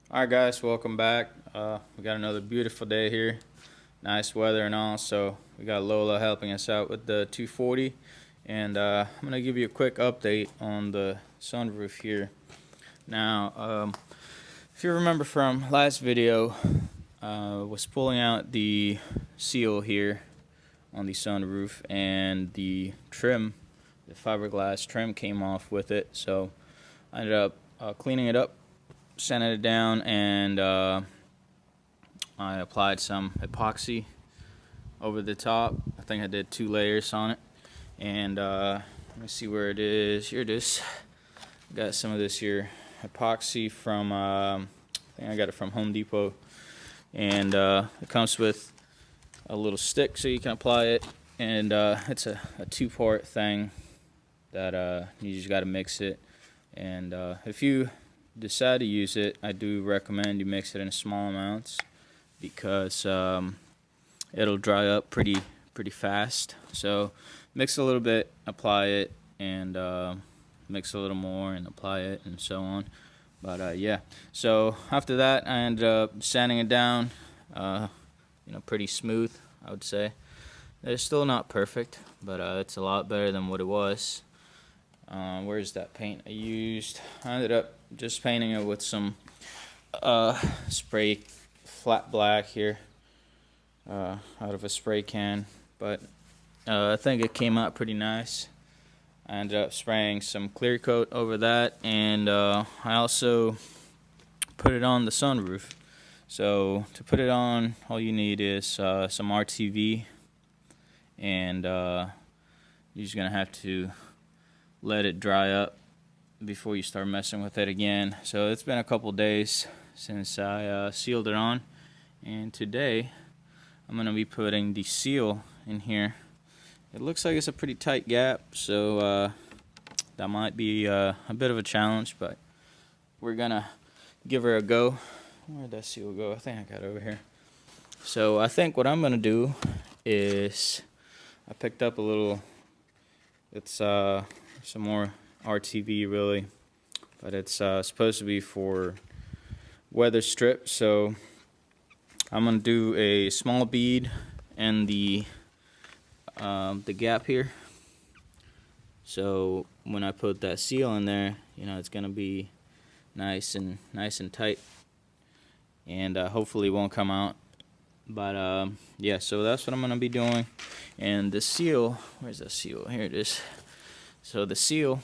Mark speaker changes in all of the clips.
Speaker 1: Alright guys, welcome back. We got another beautiful day here. Nice weather and all, so we got Lola helping us out with the 240. And I'm going to give you a quick update on the sunroof here. Now, if you remember from last video, was pulling out the seal here on the sunroof, and the trim, the fiberglass trim came off with it. So I ended up cleaning it up, sanded it down, and I applied some epoxy over the top. I think I did 2 layers on it. And let me see where it is. Here it is. Got some of this here epoxy from I think I got it from Home Depot, and it comes with a little stick so you can apply it, and it's a 2-part thing that you just got to mix it. And if you decide to use it, I do recommend you mix it in small amounts, because it'll dry up pretty fast. So mix a little bit, apply it, and mix a little more and apply it, and so on. But yeah, so after that I ended up sanding it down, pretty smooth, I would say. It's still not perfect, but it's a lot better than what it was. Where's that paint I used? I ended up just painting it with some spray flat black here, out of a spray can, but I think it came out pretty nice. I ended up spraying some clear coat over that, and I also put it on the sunroof. So to put it on, all you need is some RTV, and you're just gonna have to let it dry up before you start messing with it again. So it's been a couple days since I sealed it on, and today I'm going to be putting the seal in here. It looks like it's a pretty tight gap, so that might be a bit of a challenge, but we're going to give her a go. Where'd that seal go? I think I got it over here. So I think what I'm going to do is, I picked up a little, it's some more RTV really, but it's supposed to be for weather strip. So I'm gonna do a small bead in the gap here, so when I put that seal in there, it's gonna be nice and tight, and hopefully it won't come out. But yeah, so that's what I'm gonna be doing. And the seal, where's the seal? Here it is. So the seal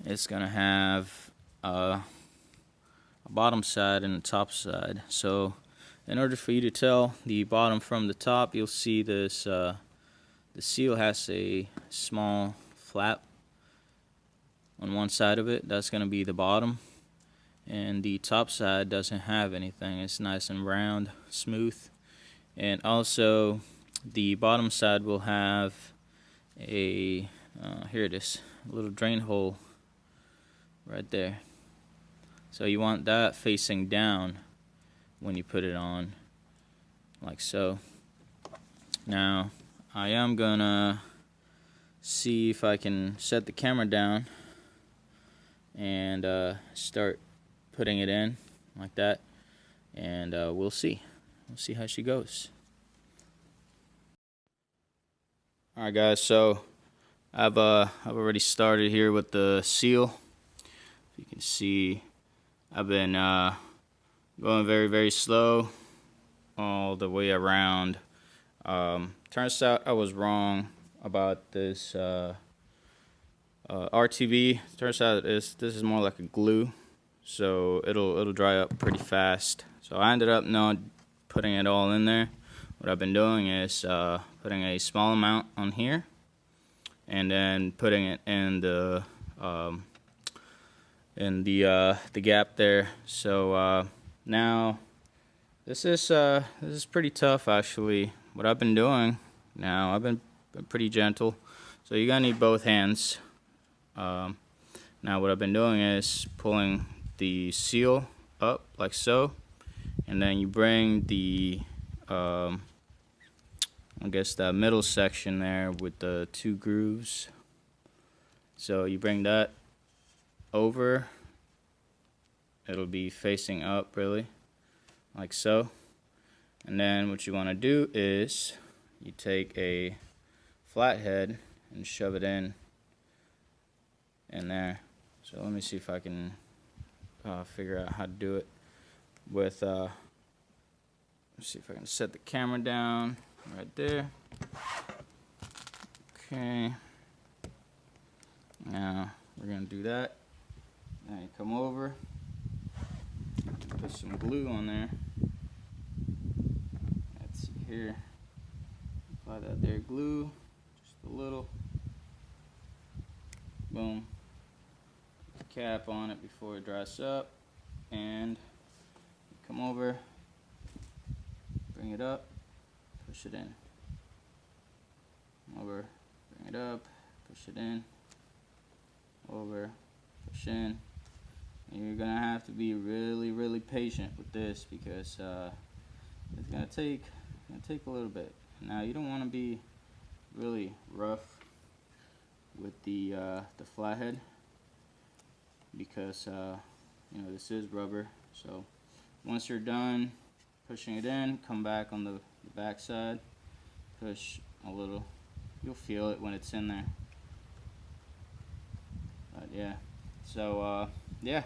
Speaker 1: is going to have a bottom side and a top side. So in order for you to tell the bottom from the top, you'll see this, the seal has a small flap on one side of it. That's going to be the bottom. And the top side doesn't have anything. It's nice and round, smooth. And also the bottom side will have a here it is, a little drain hole right there. So you want that facing down when you put it on, like so. Now I am gonna see if I can set the camera down and start putting it in like that, and we'll see how she goes. Alright guys, so I've already started here with the seal. You can see I've been going very slow all the way around. Turns out I was wrong about this RTV. Turns out this is more like a glue, so it'll dry up pretty fast. So I ended up not putting it all in there. What I've been doing is putting a small amount on here, and then putting it in the gap there. So now this is pretty tough actually. What I've been doing now, I've been pretty gentle. So you're gonna need both hands. Now what I've been doing is pulling the seal up like so, and then you bring the I guess the middle section there with the 2 grooves. So you bring that over it'll be facing up really, like so. And then what you want to do is you take a flathead and shove it in there. So let me see if I can figure out how to do it with let's see if I can set the camera down right there. Okay, now we're gonna do that. Now you come over, put some glue on there. Let's see here, apply that there glue, just a little. Boom. Put the cap on it before it dries up, and come over, bring it up, push it in. Over, bring it up, push it in. Over, push in. And you're gonna have to be really patient with this because it's gonna take a little bit. Now you don't want to be really rough with the flathead because you know, this is rubber. So once you're done pushing it in, come back on the back side, push a little. You'll feel it when it's in there. But yeah, so yeah,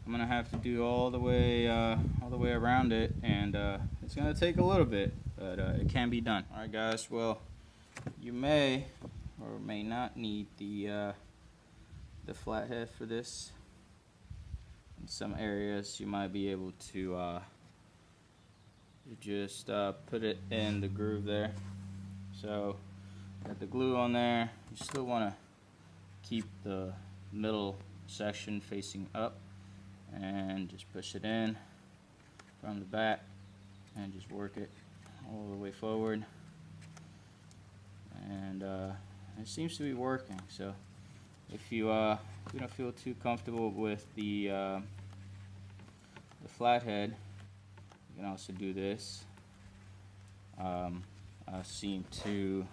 Speaker 1: I'm gonna have to do all the way around it, and it's gonna take a little bit, but it can be done. All right, guys. Well, you may or may not need the flathead for this. In some areas, you might be able to just put it in the groove there. So got the glue on there. You still want to keep the middle section facing up, and just push it in from the back and just work it all the way forward, and it seems to be working. So if you don't feel too comfortable with the flathead, you can also do this. I seem to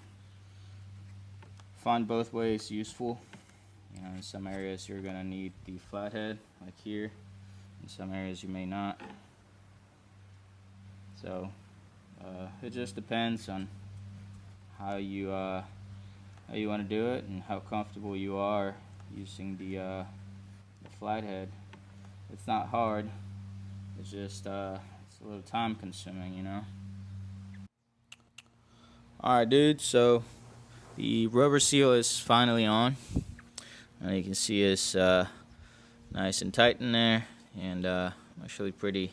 Speaker 1: find both ways useful. You know, in some areas you're gonna need the flathead, like here. In some areas you may not. So it just depends on how you want to do it and how comfortable you are using the flathead. It's not hard. It's just it's a little time consuming, you know. Alright, dude, so the rubber seal is finally on. You can see it's nice and tight in there, and I'm actually pretty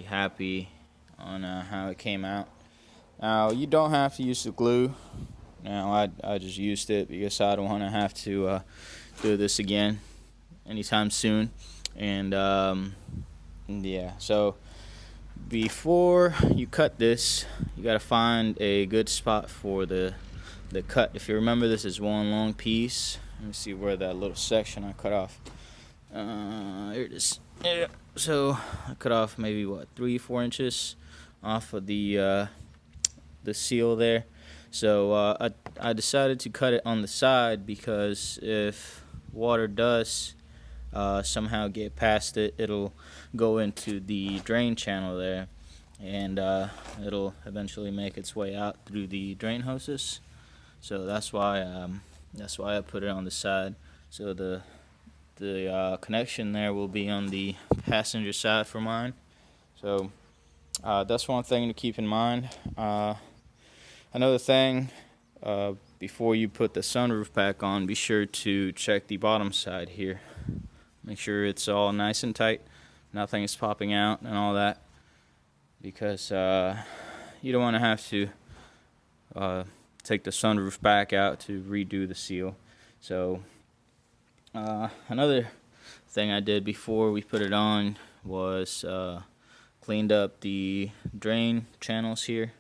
Speaker 1: happy on how it came out. Now, you don't have to use the glue. Now, I just used it because I don't want to have to do this again anytime soon. And yeah, so before you cut this, you gotta find a good spot for the cut. If you remember, this is one long piece. Let me see where that little section I cut off. Here it is. Yeah. So I cut off maybe what, 3-4 inches off of the seal there. So I decided to cut it on the side because if water does somehow get past it, it'll go into the drain channel there, and it'll eventually make its way out through the drain hoses. So that's why I put it on the side. So the connection there will be on the passenger side for mine. So that's one thing to keep in mind. Another thing, before you put the sunroof back on, be sure to check the bottom side here. Make sure it's all nice and tight, nothing is popping out and all that, because you don't want to have to take the sunroof back out to redo the seal. So another thing I did before we put it on was cleaned up the drain channels here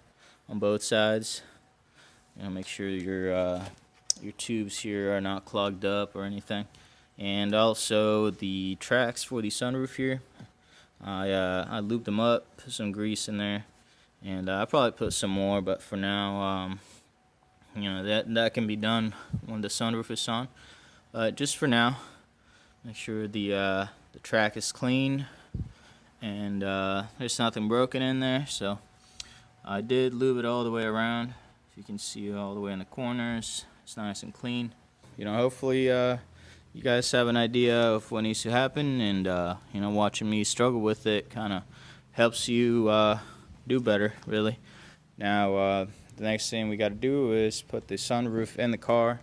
Speaker 1: on both sides. You know, make sure your tubes here are not clogged up or anything. And also the tracks for the sunroof here, I lubed them up, put some grease in there, and I probably put some more, but for now, you know, that can be done when the sunroof is on. Just for now, make sure the track is clean and there's nothing broken in there. So I did lube it all the way around. If you can see all the way in the corners, it's nice and clean. You know, hopefully you guys have an idea of what needs to happen, and you know, watching me struggle with it kind of helps you do better, really. Now the next thing we got to do is put the sunroof in the car,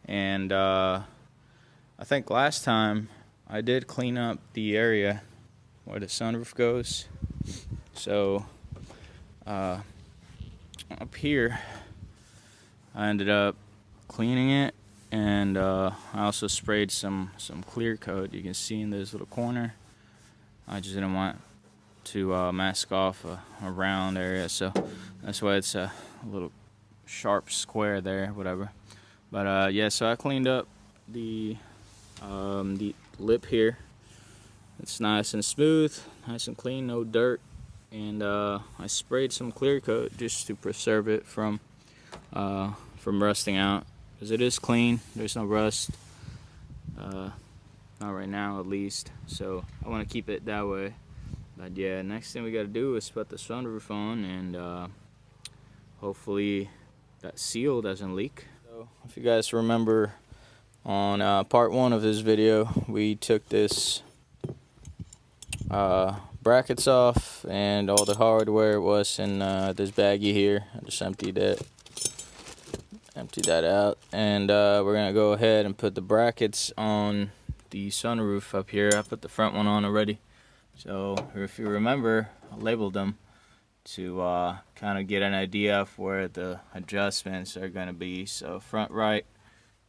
Speaker 1: and I think last time I did clean up the area where the sunroof goes. So up here I ended up cleaning it, and I also sprayed some clear coat. You can see in this little corner. I just didn't want to mask off a round area, so that's why it's a little sharp square there, whatever. But yeah, so I cleaned up the lip here. It's nice and smooth, nice and clean, no dirt, and I sprayed some clear coat just to preserve it from rusting out, because it is clean. There's no rust, not right now at least, so I want to keep it that way. But yeah, next thing we got to do is put the sunroof on, and hopefully that seal doesn't leak. So if you guys remember, on part 1 of this video, we took this brackets off and all the hardware was in this baggie here. I just emptied that out, and we're gonna go ahead and put the brackets on the sunroof up here. I put the front one on already, so if you remember, I labeled them to kind of get an idea of where the adjustments are gonna be. So front right,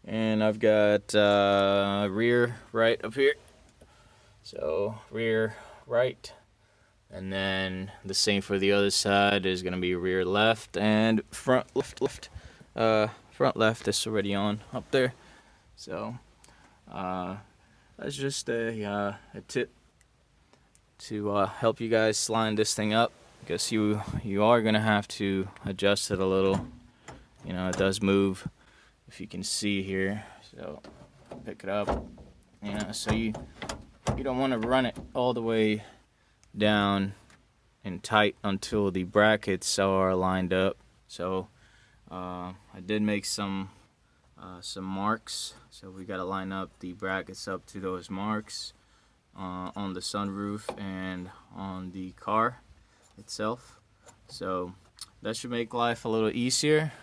Speaker 1: and I've got rear right up here. So rear right, and then the same for the other side is gonna be rear left, and front left. Front left is already on up there. So that's just a tip to help you guys line this thing up, because you are gonna have to adjust it a little. You know, it does move, if you can see here. So pick it up. Yeah, so you don't want to run it all the way down and tight until the brackets are lined up. So I did make some marks, so we got to line up the brackets up to those marks on the sunroof and on the car itself. So that should make life a little easier.